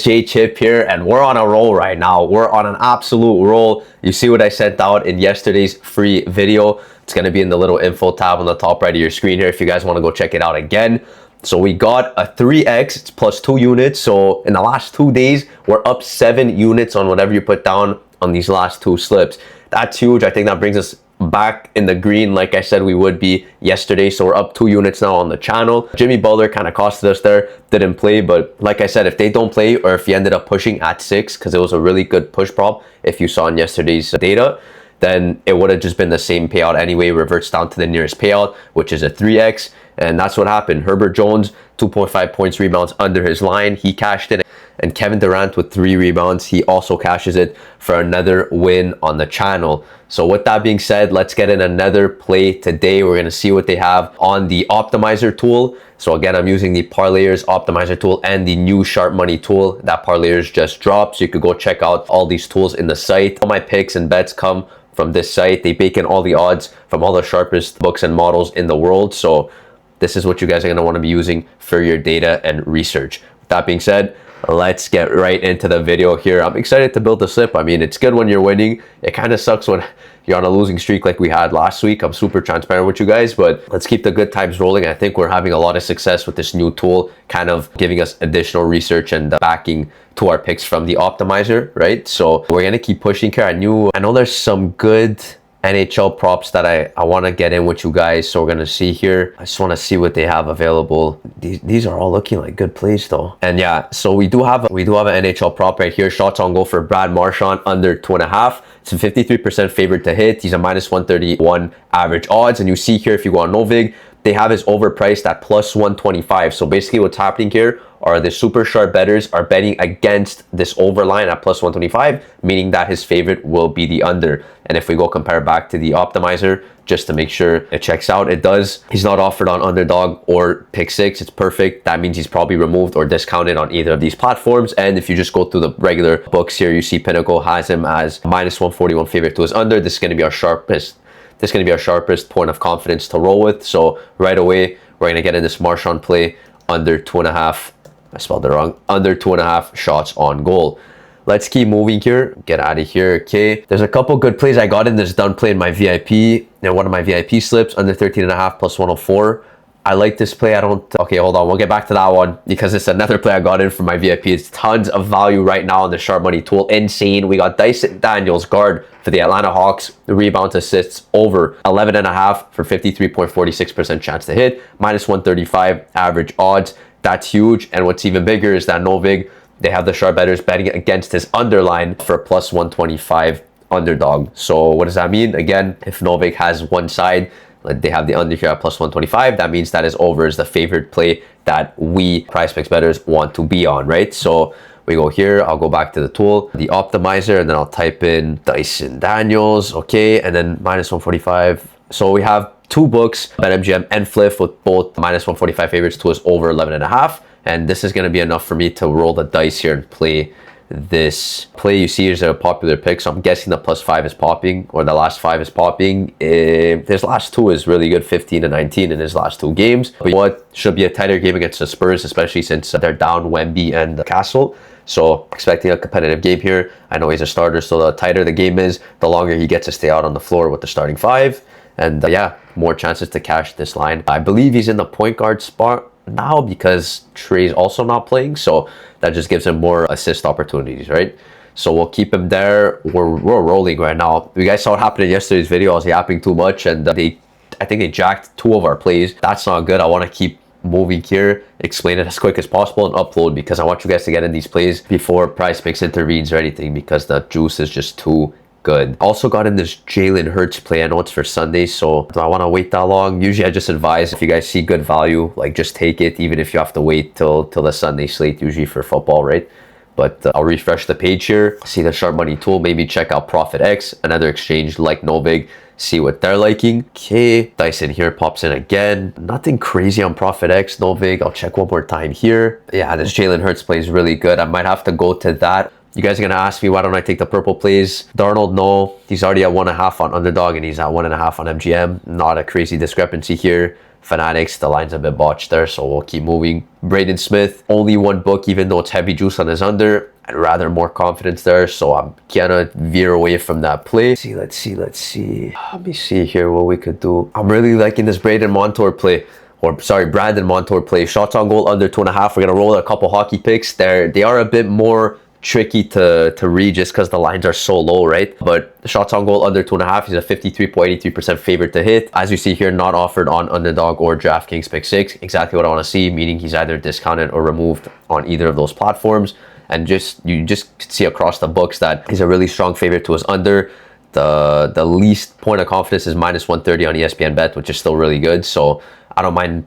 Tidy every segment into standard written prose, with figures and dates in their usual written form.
J Chip here, and we're on a roll right now. We're on an absolute roll. You see what I sent out in yesterday's free video. It's going to be in the little info tab on the top right of your screen here if you guys want to go check it out again. So we got a 3x, it's plus 2 units. So in the last 2 days, we're up 7 units on whatever you put down on these last 2 slips. That's huge. I think that brings us back in the green like I said we would be yesterday. So we're up 2 units now on the channel. Jimmy Butler kind of costed us there, didn't play, but like I said, if they don't play or if you ended up pushing at 6 because it was a really good push prop, if you saw in yesterday's data, then it would have just been the same payout anyway. Reverts down to the nearest payout, which is a 3x, and that's what happened. Herbert Jones, 2.5 points, rebounds under his line, he cashed it. And Kevin Durant with 3 rebounds, he also cashes it for another win on the channel. So with that being said, let's get in another play today. We're gonna see what they have on the optimizer tool. So again, I'm using the Parlayers optimizer tool and the new Sharp Money tool that Parlayers just dropped. So you could go check out all these tools in the site. All my picks and bets come from this site. They bake in all the odds from all the sharpest books and models in the world. So this is what you guys are gonna wanna be using for your data and research. With that being said, let's get right into the video here. I'm excited to build the slip. I mean, it's good when you're winning. It kind of sucks when you're on a losing streak like we had last week. I'm super transparent with you guys, but let's keep the good times rolling. I think we're having a lot of success with this new tool, kind of giving us additional research and backing to our picks from the optimizer, right? So we're gonna keep pushing here. I know there's some good NHL props that I want to get in with you guys. So we're going to see here. I just want to see what they have available. These are all looking like good plays though. And yeah, so we do have an NHL prop right here. Shots on goal for Brad Marchand under 2.5. It's a 53% favorite to hit. He's a minus 131 average odds. And you see here, if you go on Novig, they have his overpriced at plus 125. So basically what's happening here are the super sharp bettors are betting against this over line at plus 125, meaning that his favorite will be the under. And if we go compare back to the optimizer, just to make sure it checks out, it does. He's not offered on underdog or pick 6. It's perfect. That means he's probably removed or discounted on either of these platforms. And if you just go through the regular books here, you see Pinnacle has him as minus 141 favorite to his under. This is going to be our sharpest. This is going to be our sharpest point of confidence to roll with. So right away, we're going to get in this Marchand play under 2.5. I spelled it wrong. Under 2.5 shots on goal. Let's keep moving here. Get out of here. Okay. There's a couple good plays. I got in this done play in my VIP and one of my VIP slips under 13.5 plus 104. I like this play. Okay, hold on. We'll get back to that one because it's another play I got in from my VIP. It's tons of value right now on the Sharp Money tool. Insane. We got Dyson Daniels, guard for the Atlanta Hawks. The rebound assists over 11.5 for 53.46% chance to hit. Minus 135 average odds. That's huge. And what's even bigger is that Novig, they have the sharp bettors betting against his underline for plus 125 underdog. So what does that mean? Again, if Novig has one side, like they have the under here at plus 125, that means that his over is the favorite play that we PrizePicks bettors want to be on, right? So we go here, I'll go back to the tool, the optimizer, and then I'll type in Dyson Daniels, okay, and then minus 145. So we have 2 books, BetMGM and Flip, with both minus 145 favorites to us over 11.5. And this is going to be enough for me to roll the dice here and play this play. You see here's a popular pick. So I'm guessing the plus 5 is popping, or the last 5 is popping. His last 2 is really good, 15 and 19 in his last 2 games. But what should be a tighter game against the Spurs, especially since they're down Wemby and Castle. So expecting a competitive game here. I know he's a starter, so the tighter the game is, the longer he gets to stay out on the floor with the starting 5. And yeah, more chances to cash this line. I believe he's in the point guard spot now because Trey's also not playing. So that just gives him more assist opportunities, right? So we'll keep him there. We're rolling right now. You guys saw what happened in yesterday's video. I was yapping too much and I think they jacked 2 of our plays. That's not good. I want to keep moving here, explain it as quick as possible and upload because I want you guys to get in these plays before PrizePicks intervenes or anything because the juice is just too good. Also got in this Jalen Hurts play. I know it's for Sunday, so do I want to wait that long? Usually I just advise if you guys see good value, like just take it, even if you have to wait till the Sunday slate, usually for football, right? But I'll refresh the page here, see the Sharp Money tool, maybe check out ProfitX, another exchange like Novig, see what they're liking. Okay, Dyson here pops in again. Nothing crazy on ProfitX, Novig. I'll check one more time here. Yeah, this Jalen Hurts play is really good. I might have to go to that. You guys are going to ask me, why don't I take the purple plays? Darnold, no. He's already at 1.5 on underdog and he's at 1.5 on MGM. Not a crazy discrepancy here. Fanatics, the line's a bit botched there, so we'll keep moving. Braden Smith, only one book, even though it's heavy juice on his under. I'd rather more confidence there, so I'm gonna veer away from that play. Let's see. Let me see here what we could do. I'm really liking this Brandon Montour play. Shots on goal under 2.5. We're gonna roll a couple hockey picks. They are a bit more tricky to read just because the lines are so low, right? But shots on goal under 2.5, he's a 53.83% favorite to hit. As you see here, not offered on Underdog or DraftKings Pick 6. Exactly what I want to see, meaning he's either discounted or removed on either of those platforms. And you just see across the books that he's a really strong favorite to his under. The least point of confidence is -130 on ESPN Bet, which is still really good. So I don't mind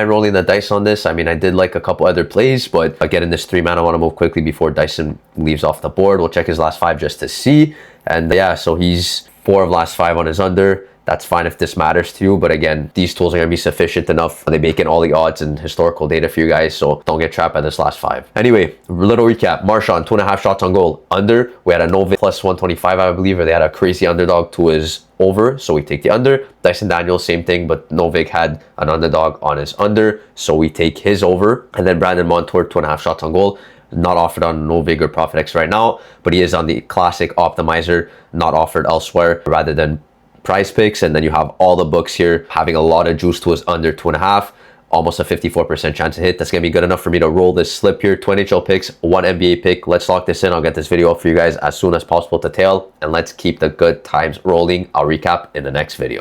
rolling the dice on this. I mean, I did like a couple other plays, but again, in this 3-man, I want to move quickly before Dyson leaves off the board. We'll check his last 5 just to see. And yeah, so he's 4 of last 5 on his under. That's fine if this matters to you, but again, these tools are going to be sufficient enough. They bake in all the odds and historical data for you guys, so don't get trapped by this last 5. Anyway, little recap. Marchand, 2.5 shots on goal under. We had a Novik plus 125, I believe, or they had a crazy underdog to his over, so we take the under. Dyson Daniels, same thing, but Novik had an underdog on his under, so we take his over. And then Brandon Montour, 2.5 shots on goal. Not offered on Novig or ProfitX right now, but he is on the classic optimizer, not offered elsewhere rather than PrizePicks. And then you have all the books here having a lot of juice to his under 2.5, almost a 54% chance to hit. That's gonna be good enough for me to roll this slip here. 2 NHL picks, 1 NBA pick. Let's lock this in. I'll get this video up for you guys as soon as possible to tail, and let's keep the good times rolling. I'll recap in the next video.